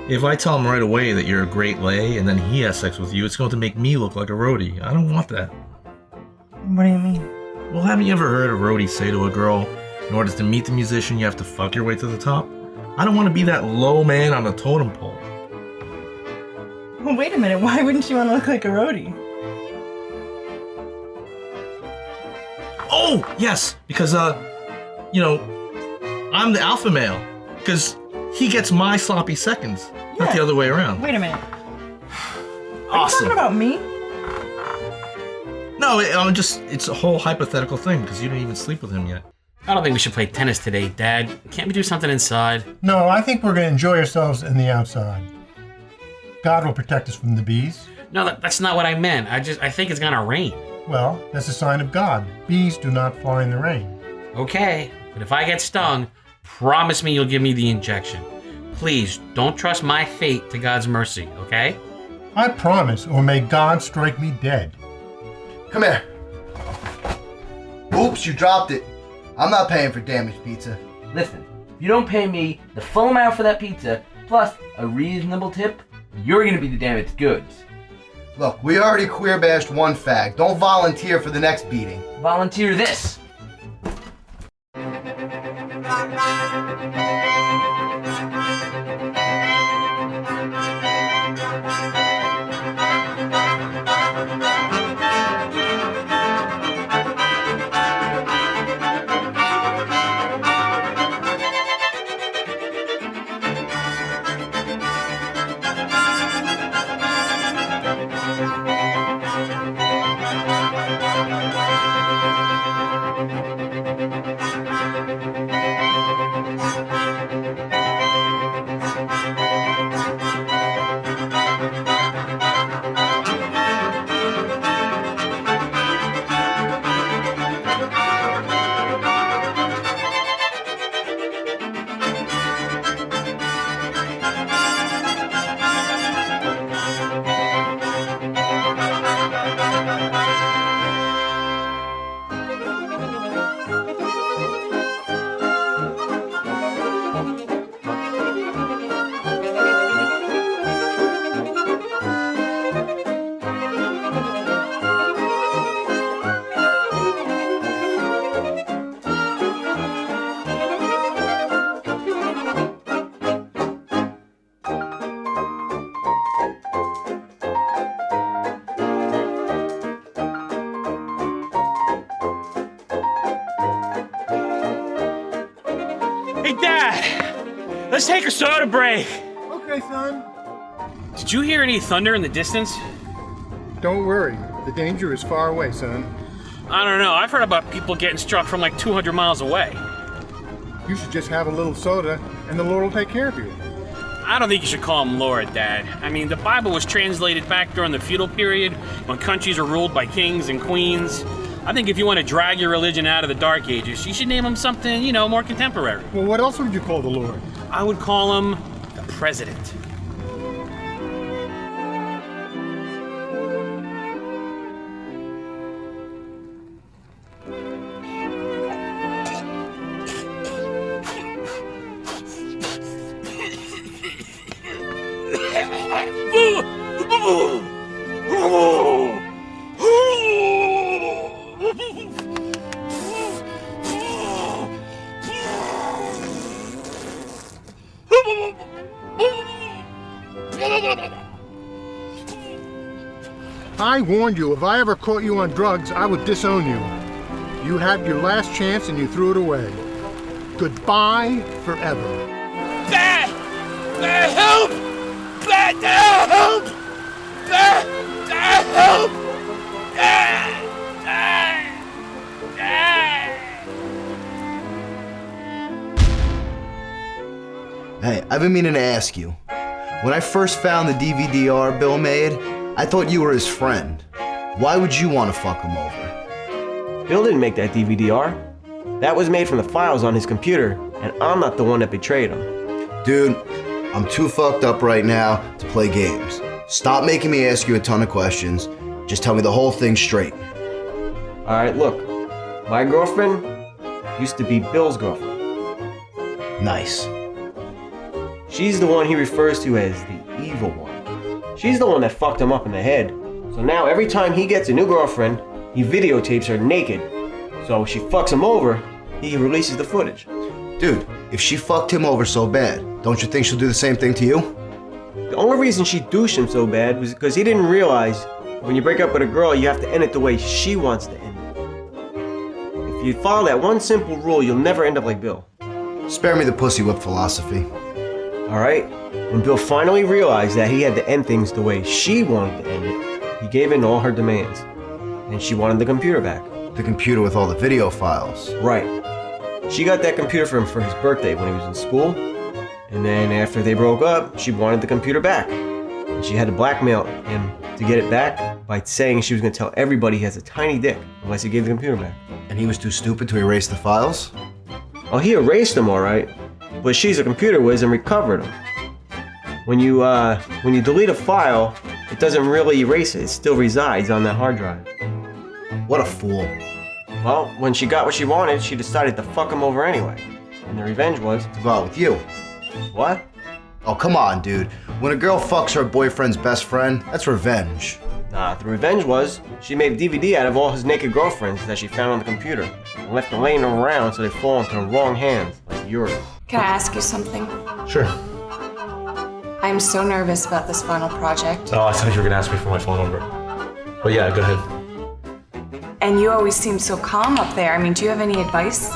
S1: if I tell him right away that you're a great lay and then he has sex with you, it's going to make me look like a roadie. I don't want that.
S14: What do you mean?
S1: Well, haven't you ever heard a roadie say to a girl, in order to meet the musician, you have to fuck your way to the top? I don't want to be that low man on a totem pole.
S14: Well, wait a minute, why wouldn't you want to look like a roadie?
S1: Oh, yes, because, I'm the alpha male. Because he gets my sloppy seconds, not the other way around.
S14: Wait a minute. Are
S1: Awesome.
S14: you talking about me?
S1: No, it's a whole hypothetical thing, because you didn't even sleep with him yet.
S8: I don't think we should play tennis today, Dad. Can't we do something inside?
S5: No, I think we're going to enjoy ourselves in the outside. God will protect us from the bees.
S8: No, that's not what I meant. I think it's gonna rain.
S5: Well, that's a sign of God. Bees do not fly in the rain.
S8: Okay, but if I get stung, promise me you'll give me the injection. Please, don't trust my fate to God's mercy, okay?
S5: I promise, or may God strike me dead.
S9: Come here. Oops, you dropped it. I'm not paying for damaged pizza.
S7: Listen, if you don't pay me the full amount for that pizza, plus a reasonable tip, you're gonna be the damaged goods.
S9: Look, we already queer bashed one fag. Don't volunteer for the next beating.
S7: Volunteer this.
S8: Hey, Dad! Let's take a soda break!
S5: Okay, son.
S8: Did you hear any thunder in the distance?
S5: Don't worry. The danger is far away, son.
S8: I don't know. I've heard about people getting struck from like 200 miles away.
S5: You should just have a little soda, and the Lord will take care of you.
S8: I don't think you should call him Lord, Dad. I mean, the Bible was translated back during the feudal period when countries were ruled by kings and queens. I think if you want to drag your religion out of the Dark Ages, you should name him something, more contemporary.
S5: Well, what else would you call the Lord?
S8: I would call him the President.
S5: I warned you, if I ever caught you on drugs, I would disown you. You had your last chance and you threw it away. Goodbye forever.
S8: Dad! Dad, help! Dad, help! Dad, help! Dad!
S9: Hey, I've been meaning to ask you. When I first found the DVD-R Bill made, I thought you were his friend. Why would you want to fuck him over?
S2: Bill didn't make that DVD-R. That was made from the files on his computer, and I'm not the one that betrayed him.
S9: Dude, I'm too fucked up right now to play games. Stop making me ask you a ton of questions. Just tell me the whole thing straight.
S2: Alright, look. My girlfriend used to be Bill's girlfriend.
S9: Nice.
S2: She's the one he refers to as the evil one. She's the one that fucked him up in the head. So now every time he gets a new girlfriend, he videotapes her naked. So she fucks him over, he releases the footage.
S9: Dude, if she fucked him over so bad, don't you think she'll do the same thing to you?
S2: The only reason she douched him so bad was because he didn't realize when you break up with a girl, you have to end it the way she wants to end it. If you follow that one simple rule, you'll never end up like Bill.
S9: Spare me the pussy whip philosophy.
S2: Alright? When Bill finally realized that he had to end things the way she wanted to end it, he gave in to all her demands. And she wanted the computer back.
S9: The computer with all the video files.
S2: Right. She got that computer for him for his birthday when he was in school. And then after they broke up, she wanted the computer back. And she had to blackmail him to get it back by saying she was going to tell everybody he has a tiny dick unless he gave the computer back.
S9: And he was too stupid to erase the files?
S2: Oh, he erased them alright, but she's a computer whiz and recovered them. When you delete a file, it doesn't really erase it. It still resides on that hard drive.
S9: What a fool.
S2: Well, when she got what she wanted, she decided to fuck him over anyway. And the revenge was
S9: to go out with you.
S2: What?
S9: Oh, come on, dude. When a girl fucks her boyfriend's best friend, that's revenge.
S2: Nah, the revenge was she made a DVD out of all his naked girlfriends that she found on the computer and left them laying around so they fall into the wrong hands, like yours.
S16: Can I ask you something?
S1: Sure.
S16: I'm so nervous about this final project.
S1: Oh, I thought you were gonna ask me for my phone number. But yeah, go ahead.
S16: And you always seem so calm up there. I mean, do you have any advice?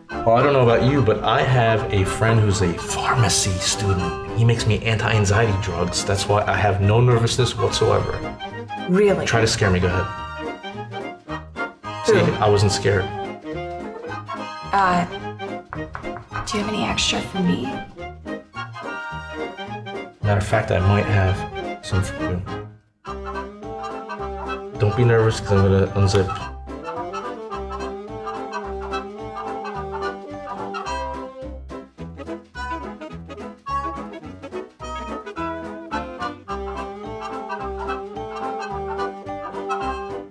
S1: Well, I don't know about you, but I have a friend who's a pharmacy student. He makes me anti-anxiety drugs. That's why I have no nervousness whatsoever.
S16: Really?
S1: Try to scare me, go ahead. See, I wasn't scared.
S16: Do you have any extra for me?
S1: Matter of fact, I might have some for you. Don't be nervous, because I'm gonna unzip.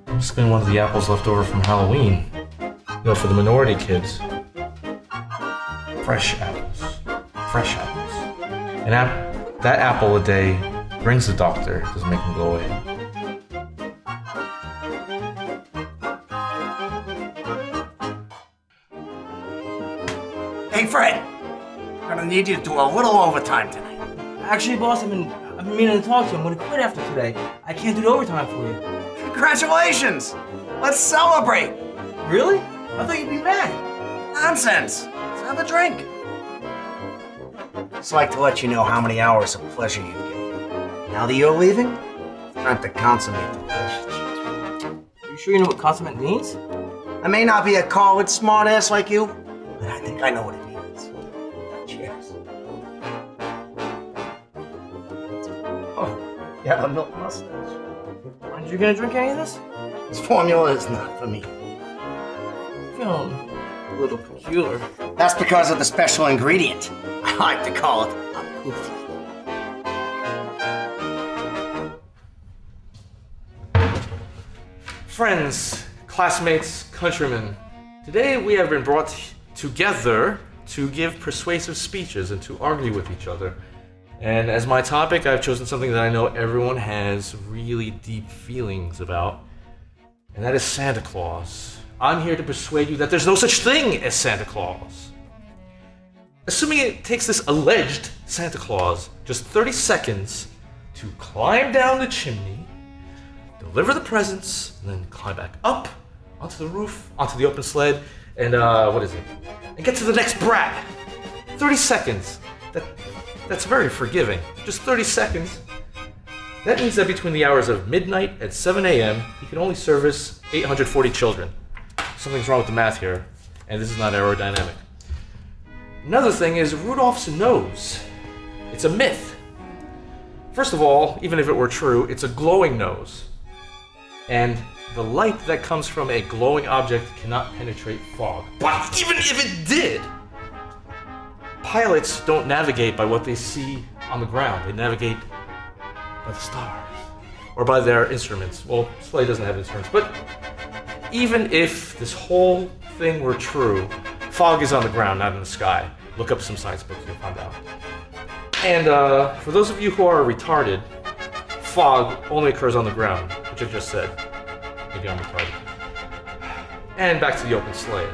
S1: I'm just getting one of the apples left over from Halloween. You know, for the minority kids. Fresh apples. Fresh apples. And that apple a day brings the doctor, doesn't make him go away.
S6: Hey, Fred. I'm gonna need you to do a little overtime tonight.
S7: Actually, boss, I've been meaning to talk to you. I'm gonna quit after today. I can't do the overtime for you.
S6: Congratulations! Let's celebrate!
S7: Really? I thought you'd be mad.
S6: Nonsense! Let's have a drink. Just like to let you know how many hours of pleasure you've given. Now that you're leaving, it's time to consummate the relationship.
S7: Are you sure you know what consummate means?
S6: I may not be a college smartass like you, but I think I know what it means. Cheers. Oh, you have a milk mustache.
S7: Aren't you gonna drink any of this?
S6: This formula is not for me.
S7: Feeling a little peculiar.
S6: That's because of the special ingredient. I like to call it a poofy.
S1: Friends, classmates, countrymen, today we have been brought together to give persuasive speeches and to argue with each other. And as my topic, I've chosen something that I know everyone has really deep feelings about, and that is Santa Claus. I'm here to persuade you that there's no such thing as Santa Claus. Assuming it takes this alleged Santa Claus just 30 seconds to climb down the chimney, deliver the presents, and then climb back up onto the roof, onto the open sled, and and get to the next brat. 30 seconds. That's very forgiving. Just 30 seconds. That means that between the hours of midnight and 7 a.m., he can only service 840 children. Something's wrong with the math here, and this is not aerodynamic. Another thing is Rudolph's nose.
S17: It's a myth. First of all, even if it were true, it's a glowing nose. And the light that comes from a glowing object cannot penetrate fog. But even if it did, pilots don't navigate by what they see on the ground. They navigate by the stars or by their instruments. Well, Slay doesn't have instruments, but even if this whole thing were true, fog is on the ground, not in the sky. Look up some science books, you'll find out. And for those of you who are retarded, fog only occurs on the ground, which I just said. Maybe I'm retarded. And back to the open sleigh.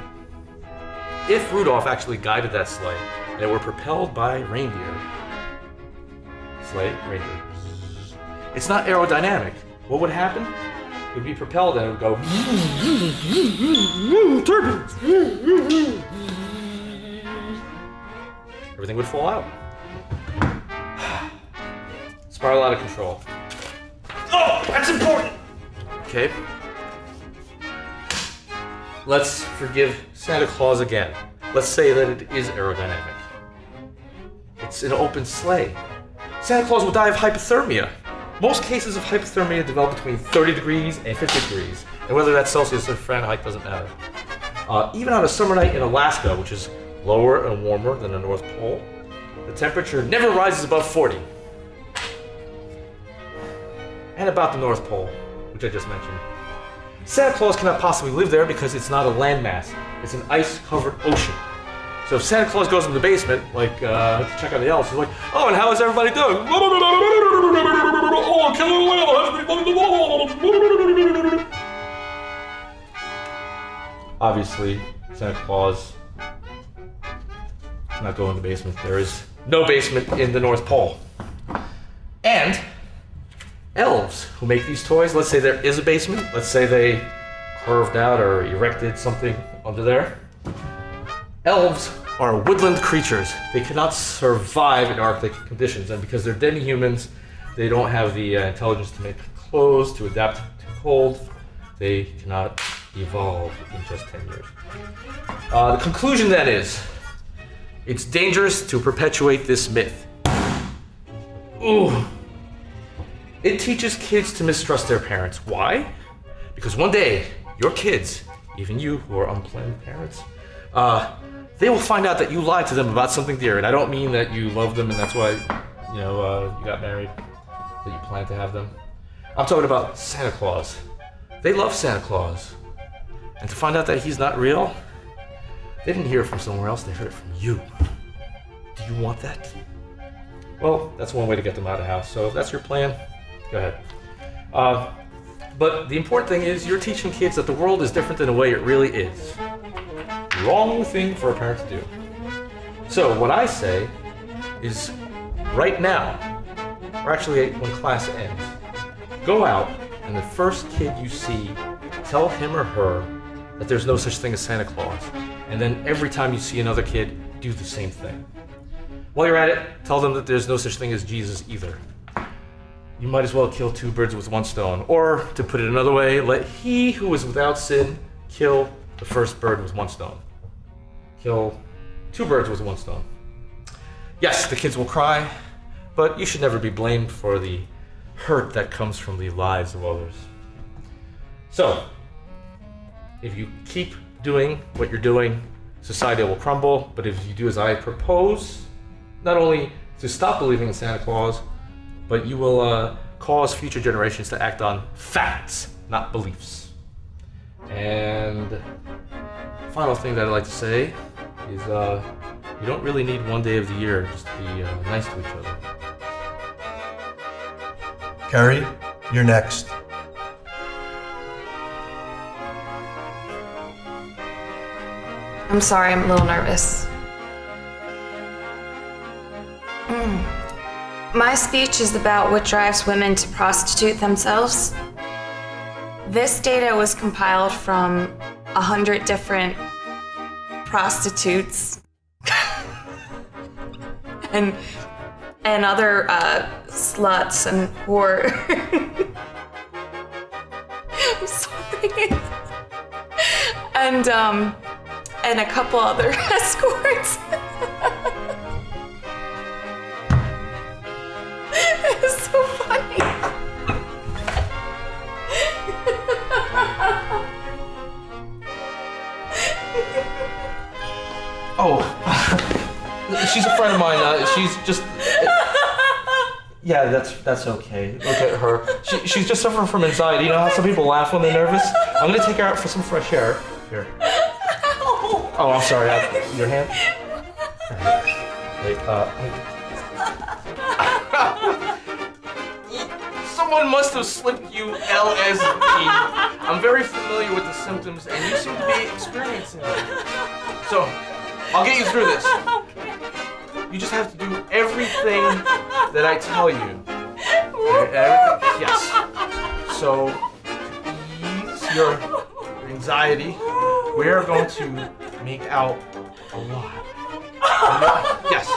S17: If Rudolph actually guided that sleigh, and it were propelled by reindeer, sleigh, reindeer, it's not aerodynamic. What would happen? It would be propelled and it would go turbulence. Everything would fall out. Spiral out of control. Oh, that's important! Okay. Let's forgive Santa Claus again. Let's say that it is aerodynamic. It's an open sleigh. Santa Claus will die of hypothermia. Most cases of hypothermia develop between 30 degrees and 50 degrees. And whether that's Celsius or Fahrenheit doesn't matter. Even on a summer night in Alaska, which is lower and warmer than the North Pole, the temperature never rises above 40. And about the North Pole, which I just mentioned. Santa Claus cannot possibly live there because it's not a landmass. It's an ice-covered ocean. So if Santa Claus goes in the basement, like to check on the elves, he's like, "Oh, and how is everybody doing?" Oh, obviously, Santa Claus cannot go in the basement. There is no basement in the North Pole. And elves who make these toys, let's say there is a basement, let's say they carved out or erected something under there. Elves are woodland creatures. They cannot survive in Arctic conditions, and because they're demi-humans, they don't have the intelligence to make clothes, to adapt to cold. They cannot evolve in just 10 years. The conclusion then is, it's dangerous to perpetuate this myth. Ooh. It teaches kids to mistrust their parents. Why? Because one day, your kids, even you who are unplanned parents, they will find out that you lied to them about something dear. And I don't mean that you love them and that's why, you got married, that you plan to have them. I'm talking about Santa Claus. They love Santa Claus. And to find out that he's not real, they didn't hear it from somewhere else, they heard it from you. Do you want that? Well, that's one way to get them out of the house. So if that's your plan, go ahead. But the important thing is you're teaching kids that the world is different than the way it really is. Wrong thing for a parent to do. So what I say is right now, or actually when class ends, go out and the first kid you see, tell him or her that there's no such thing as Santa Claus. And then every time you see another kid, do the same thing. While you're at it, tell them that there's no such thing as Jesus either. You might as well kill two birds with one stone. Or, to put it another way, let he who is without sin kill the first bird with one stone. Kill two birds with one stone. Yes, the kids will cry, but you should never be blamed for the hurt that comes from the lives of others. So, if you keep doing what you're doing, society will crumble, but if you do as I propose, not only to stop believing in Santa Claus, but you will cause future generations to act on facts, not beliefs. And final thing that I'd like to say is you don't really need one day of the year just to be nice to each other.
S18: Carrie, you're next.
S16: I'm sorry, I'm a little nervous. My speech is about what drives women to prostitute themselves. This data was compiled from 100 different prostitutes and other sluts and whore. I'm sorry. And a couple other escorts. It's so funny.
S1: Oh, she's a friend of mine. She's just. Yeah, that's okay. Look at her. She's just suffering from anxiety. You know how some people laugh when they're nervous? I'm gonna take her out for some fresh air. Here. Oh, I'm sorry. Your hand? Wait, Someone must have slipped you LSD. I'm very familiar with the symptoms, and you seem to be experiencing them. So, I'll get you through this. You just have to do everything that I tell you. Everything, yes. So, to ease your anxiety, we are going to make out a lot. Yes.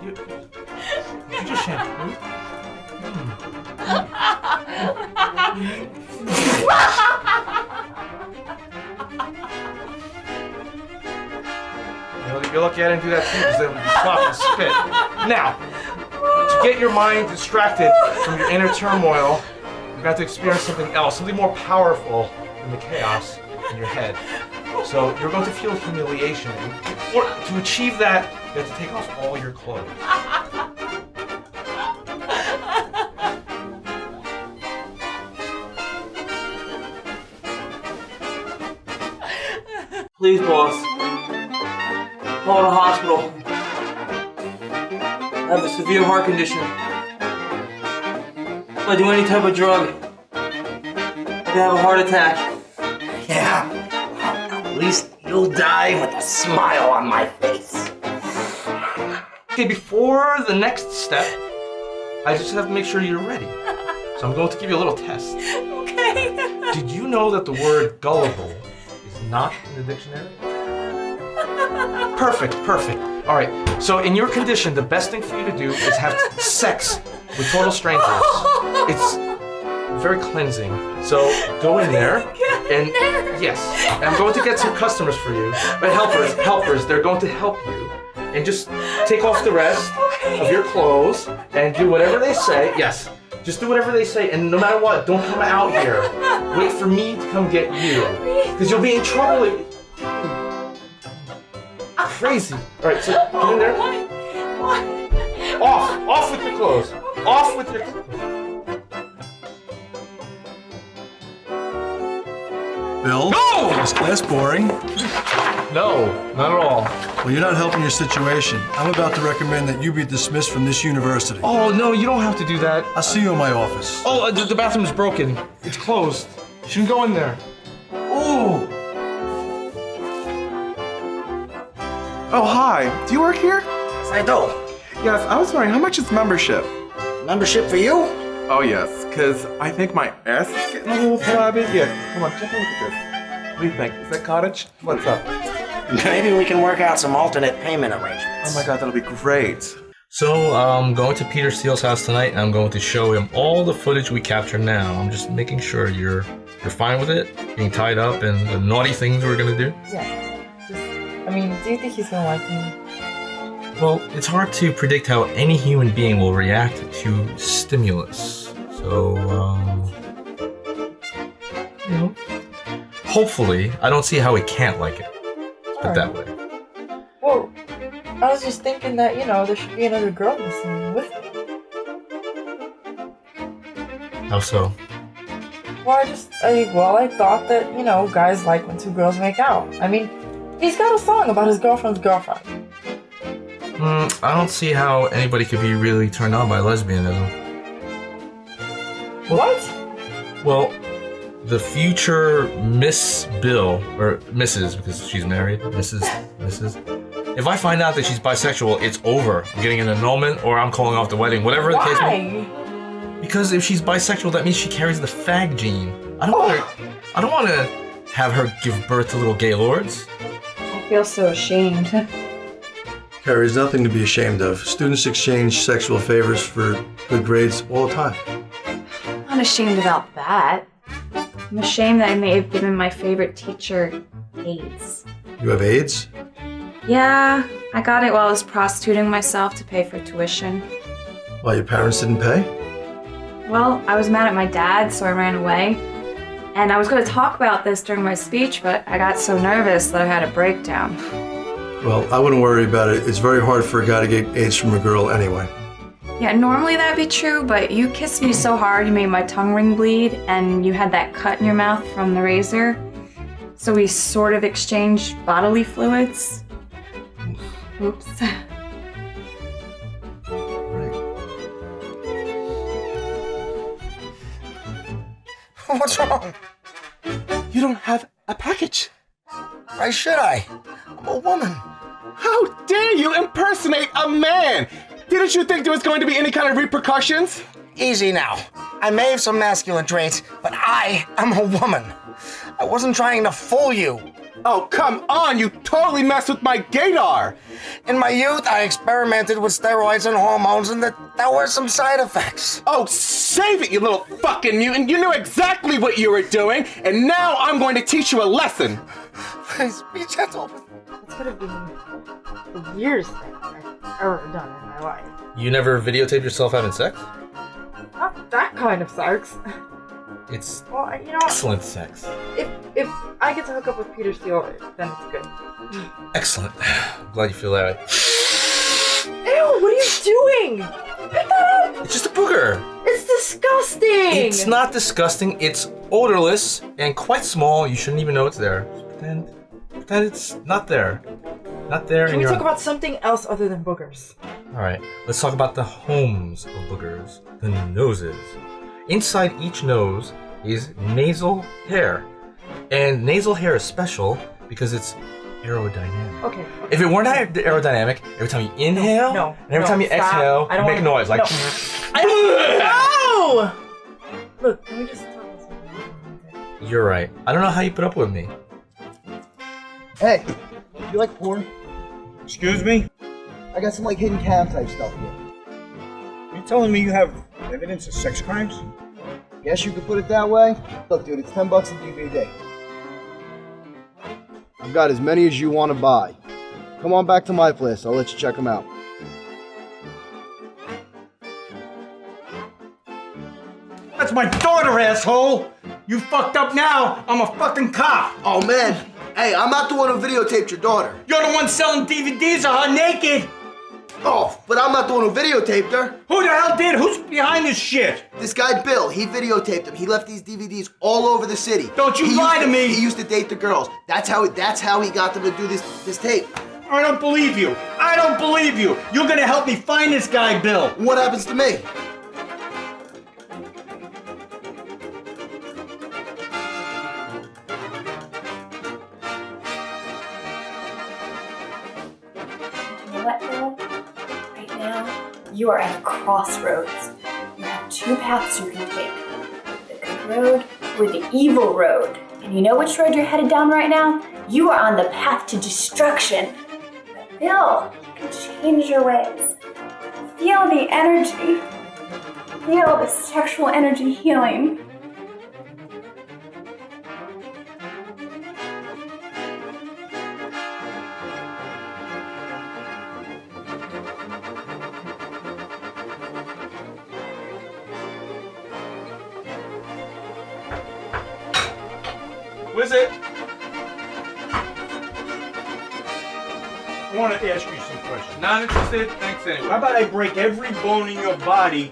S1: You just shampoo. You're lucky I didn't do that too, because then we'd be talking spit. Now, to get your mind distracted from your inner turmoil, you've got to experience something else, something more powerful than the chaos in your head. So you're going to feel humiliation. Or to achieve that, you have to take off all your clothes.
S7: Please, boss. Call the hospital. I have a severe heart condition. If I do any type of drug, I could have a heart attack.
S6: Yeah. At least you'll die with a smile on my face.
S1: Okay, before the next step, I just have to make sure you're ready. So I'm going to give you a little test.
S16: Okay.
S1: Did you know that the word gullible is not in the dictionary? Perfect. All right, so in your condition, the best thing for you to do is have sex with total strangers. It's very cleansing. So go in there, and yes, I'm going to get some customers for you. But helpers, they're going to help you. And just take off the rest of your clothes and do whatever they say. Yes, just do whatever they say, and no matter what, don't come out here. Wait for me to come get you, because you'll be in trouble if... Crazy. All right, so get in there. Off with your clothes. Off with your clothes.
S18: Bill?
S1: No!
S18: Is class boring?
S1: No, not at all.
S18: Well, you're not helping your situation. I'm about to recommend that you be dismissed from this university.
S1: Oh, no, you don't have to do that.
S18: I'll see you in my office.
S1: Oh, the bathroom's broken. It's closed. You shouldn't go in there. Ooh.
S10: Oh, hi. Do you work here?
S6: Yes, I do.
S10: Yes, I was wondering, how much is membership?
S6: Membership for you?
S10: Oh, yes, because I think my ass is getting a little flabby. Yeah, come on, take a look at this. What do you think? Is that cottage? What's up?
S6: Maybe we can work out some alternate payment arrangements.
S10: Oh my god, that'll be great.
S1: So I'm going to Peter Steele's house tonight, and I'm going to show him all the footage we captured now. I'm just making sure you're fine with it, being tied up, and the naughty things we're gonna do.
S4: Yeah. I mean, do you think he's gonna like me?
S1: Well, it's hard to predict how any human being will react to stimulus. So, you know, hopefully, I don't see how he can't like it. Put it that way.
S4: Well, I was just thinking that, you know, there should be another girl in the scene with me.
S1: How so?
S4: Well, I thought that, you know, guys like when two girls make out. I mean, he's got a song about his girlfriend's girlfriend.
S1: I don't see how anybody could be really turned on by lesbianism.
S4: What?
S1: Well, the future Miss Bill, or Mrs., because she's married, Mrs. If I find out that she's bisexual, it's over. I'm getting an annulment, or I'm calling off the wedding, whatever the case may be. Because if she's bisexual, that means she carries the fag gene. I don't want to have her give birth to little gay lords.
S4: I feel so ashamed.
S18: Carrie, there's nothing to be ashamed of. Students exchange sexual favors for good grades all the time.
S16: I'm not ashamed about that. I'm ashamed that I may have given my favorite teacher AIDS.
S18: You have AIDS?
S16: Yeah, I got it while I was prostituting myself to pay for tuition.
S18: Why, your parents didn't pay?
S16: Well, I was mad at my dad, so I ran away. And I was going to talk about this during my speech, but I got so nervous that I had a breakdown.
S18: Well, I wouldn't worry about it. It's very hard for a guy to get AIDS from a girl anyway.
S16: Yeah, normally that'd be true, but you kissed me so hard you made my tongue ring bleed, and you had that cut in your mouth from the razor. So we sort of exchanged bodily fluids. Oops.
S6: What's wrong?
S10: You don't have a package.
S6: Why should I? I'm a woman.
S10: How dare you impersonate a man? Didn't you think there was going to be any kind of repercussions?
S6: Easy now. I may have some masculine traits, but I am a woman. I wasn't trying to fool you.
S10: Oh, come on, you totally messed with my gaydar.
S6: In my youth, I experimented with steroids and hormones, and there were some side effects.
S10: Oh, save it, you little fucking mutant. You knew exactly what you were doing, and now I'm going to teach you a lesson.
S6: Please, be gentle.
S14: It's gonna be the weirdest thing I've ever done in my life.
S1: You never videotaped yourself having sex?
S14: Not that kind of sex.
S1: It's
S14: Well, you know,
S1: excellent sex.
S14: if I get to hook up with Peter Steele, then it's good.
S1: Excellent. I'm glad you feel that way.
S14: Ew, what are you doing? Pick that up!
S1: It's just a booger.
S14: It's disgusting!
S1: It's not disgusting. It's odorless and quite small. You shouldn't even know it's there. Just pretend it's not there. Not there.
S14: Can we talk about something else other than boogers?
S1: All right. Let's talk about the homes of boogers. The noses. Inside each nose is nasal hair. And nasal hair is special because it's aerodynamic.
S14: Okay.
S1: If it weren't aerodynamic, every time you inhale and every time you exhale, you make noise like.
S14: No! Look, can we just talk about something?
S1: You're right. I don't know how you put up with me.
S19: Hey, you like porn? Excuse me? I got some like hidden cam type stuff here. You telling me you have evidence of sex crimes? Guess you could put it that way. Look, dude, it's $10 a DVD.
S9: I've got as many as you want to buy. Come on back to my place. I'll let you check them out.
S6: That's my daughter, asshole! You fucked up now! I'm a fucking cop!
S9: Oh, man. Hey, I'm not the one who videotaped your daughter.
S6: You're the one selling DVDs of her naked!
S9: Oh, but I'm not the one who videotaped her.
S6: Who the hell did? Who's behind this shit?
S9: This guy, Bill, he videotaped them. He left these DVDs all over the city.
S6: Don't you lie to me!
S9: He used to date the girls. That's how he got them to do this tape.
S6: I don't believe you. I don't believe you. You're gonna help me find this guy, Bill.
S9: What happens to me?
S20: You know what, Bill? Right now, you are at a crossroads. You have two paths you can take. The good road or the evil road. And you know which road you're headed down right now? You are on the path to destruction. But Bill, you can change your ways. Feel the energy. Feel the sexual energy healing.
S6: Where's it? I want to ask you some questions.
S1: Not interested. Thanks anyway.
S6: How about I break every bone in your body